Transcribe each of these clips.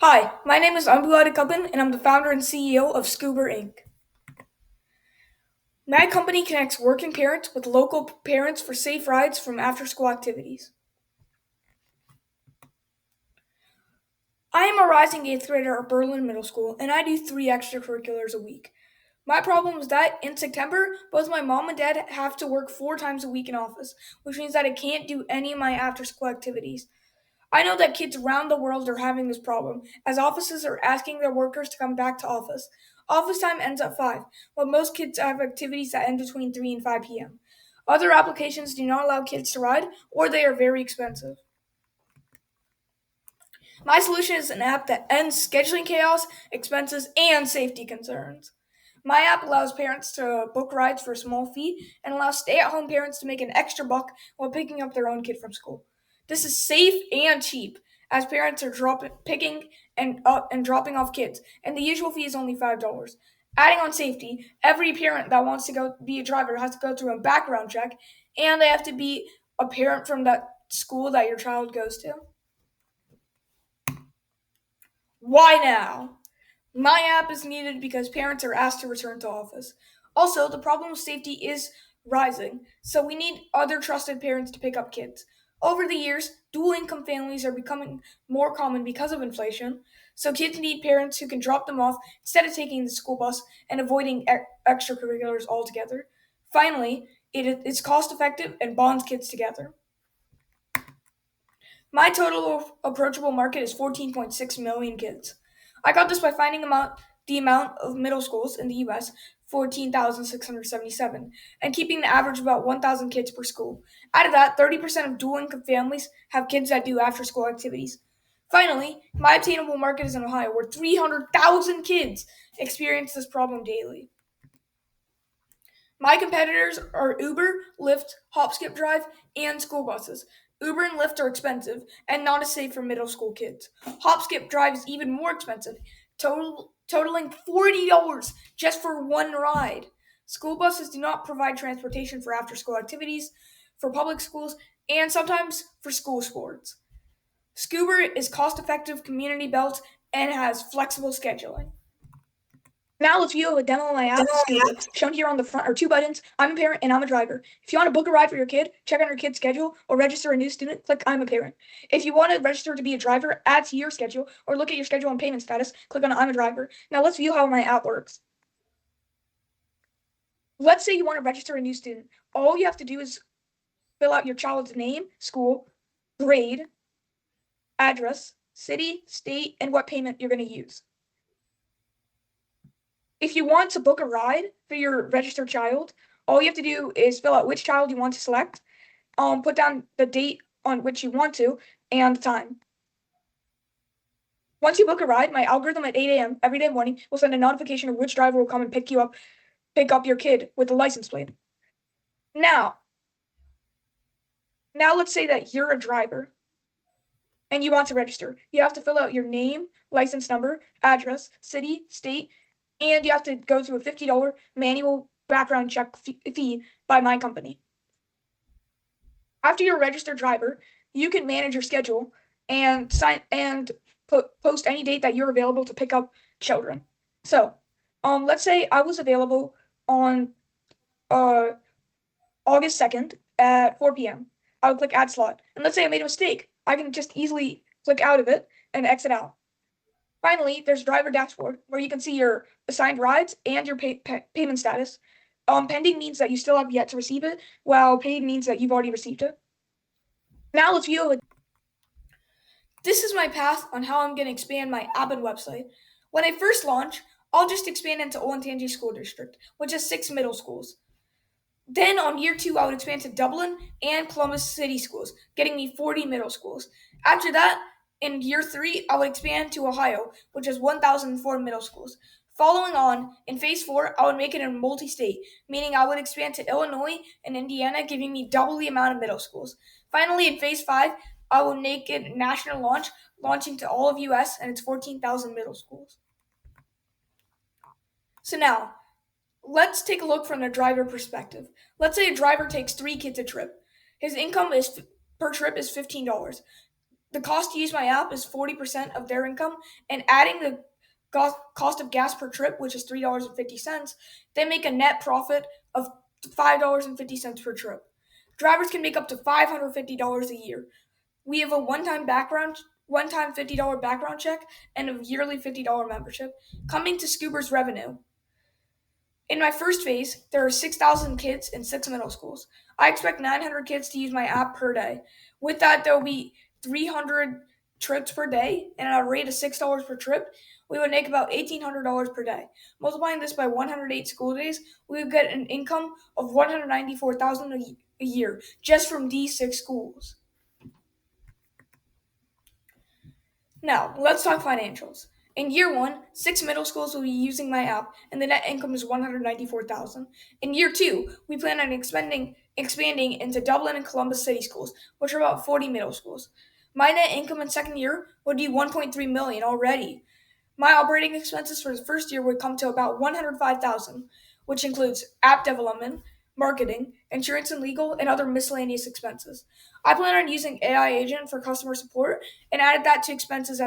Hi, my name is Anbulade and I'm the founder and CEO of Scoober Inc. My company connects working parents with local parents for safe rides from after school activities. I am a rising 8th grader at Berlin Middle School and I do 3 extracurriculars a week. My problem is that in September, both my mom and dad have to work 4 times a week in office, which means that I can't do any of my after school activities. I know that kids around the world are having this problem, as offices are asking their workers to come back to office. Office time ends at 5, but most kids have activities that end between 3 and 5 p.m. Other applications do not allow kids to ride, or they are very expensive. My solution is an app that ends scheduling chaos, expenses, and safety concerns. My app allows parents to book rides for a small fee and allows stay at home parents to make an extra buck while picking up their own kid from school. This is safe and cheap, as parents are picking and dropping off kids, and the usual fee is only $5. Adding on safety, every parent that wants to go be a driver has to go through a background check, and they have to be a parent from that school that your child goes to. Why now? My app is needed because parents are asked to return to office. Also, the problem of safety is rising, so we need other trusted parents to pick up kids. Over the years, dual income families are becoming more common because of inflation, so kids need parents who can drop them off instead of taking the school bus and avoiding extracurriculars altogether. Finally, it's cost effective and bonds kids together. My total approachable market is 14.6 million kids. I got this by finding the amount of middle schools in the US, 14,677, and keeping the average about 1,000 kids per school. Out of that, 30% of dual income families have kids that do after school activities. Finally, my obtainable market is in Ohio, where 300,000 kids experience this problem daily. My competitors are Uber, Lyft, Hopskip Drive, and school buses. Uber and Lyft are expensive and not as safe for middle school kids. Hopskip Drive is even more expensive, totaling $40 just for one ride. School buses do not provide transportation for after school activities, for public schools, and sometimes for school sports. Scoober is cost effective, community built, and has flexible scheduling. Now let's view a demo of my app, Scoober. Shown here on the front are two buttons. I'm a parent and I'm a driver. If you want to book a ride for your kid, check on your kid's schedule, or register a new student, click I'm a parent. If you want to register to be a driver, add to your schedule, or look at your schedule and payment status, click on I'm a driver. Now let's view how my app works. Let's say you want to register a new student. All you have to do is fill out your child's name, school, grade, address, city, state, and what payment you're going to use. If you want to book a ride for your registered child, all you have to do is fill out which child you want to select, put down the date on which you want to, and the time. Once you book a ride, my algorithm at 8 a.m. every day morning will send a notification of which driver will come and pick up your kid with the license plate. Now, let's say that you're a driver and you want to register. You have to fill out your name, license number, address, city, state, and you have to go through a $50 manual background check fee by my company. After you're a registered driver, you can manage your schedule and post any date that you're available to pick up children. So, let's say I was available on uh, August 2nd at 4 p.m. I would click add slot. And let's say I made a mistake. I can just easily click out of it and exit out. Finally, there's driver dashboard where you can see your assigned rides and your payment status. Pending means that you still have yet to receive it, while paid means that you've already received it. Now let's view it. This is my path on how I'm going to expand my app and website. When I first launch, I'll just expand into Olentangy School District, which has 6 middle schools. Then on year 2, I would expand to Dublin and Columbus City schools, getting me 40 middle schools. After that, in year 3, I would expand to Ohio, which has 1,004 middle schools. Following on, in phase 4, I would make it a multi state, meaning I would expand to Illinois and Indiana, giving me double the amount of middle schools. Finally, in phase 5, I will make it a national launch, launching to all of US and its 14,000 middle schools. So now, let's take a look from the driver perspective. Let's say a driver takes 3 kids a trip. His income is per trip is $15. the cost to use my app is 40% of their income, and adding the cost of gas per trip, which is $3.50, they make a net profit of $5.50 per trip. Drivers can make up to $550 a year. We have a one-time $50 background check, and a yearly $50 membership. Coming to Scoober's revenue. In my first phase, there are 6,000 kids in 6 middle schools. I expect 900 kids to use my app per day. With that, there will be 300 trips per day, and at a rate of $6 per trip, we would make about $1,800 per day. Multiplying this by 108 school days, we would get an income of $194,000 a year just from these 6 schools. Now, let's talk financials. In year 1, 6 middle schools will be using my app, and the net income is $194,000. In year 2, we plan on expanding into Dublin and Columbus City schools, which are about 40 middle schools. My net income in second year would be $1.3 million already. My operating expenses for the first year would come to about $105,000, which includes app development, marketing, insurance and legal, and other miscellaneous expenses. I plan on using AI agent for customer support and added that to expenses.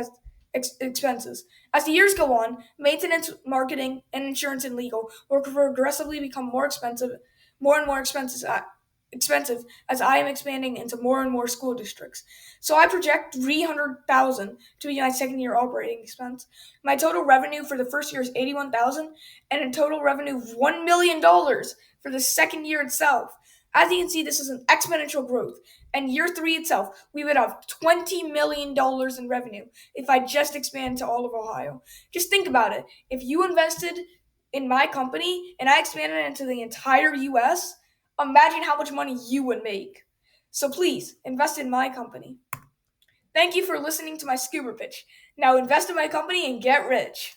As the years go on, maintenance, marketing, and insurance and legal will progressively become more and more expensive as I am expanding into more and more school districts. So I project 300,000 to be my second year operating expense. My total revenue for the first year is 81,000, and a total revenue of $1 million for the second year itself. As you can see, this is an exponential growth. And year 3 itself, we would have $20 million in revenue if I just expand to all of Ohio. Just think about it. If you invested in my company and I expanded it into the entire US, imagine how much money you would make. So please, invest in my company. Thank you for listening to my Scoober pitch. Now invest in my company and get rich.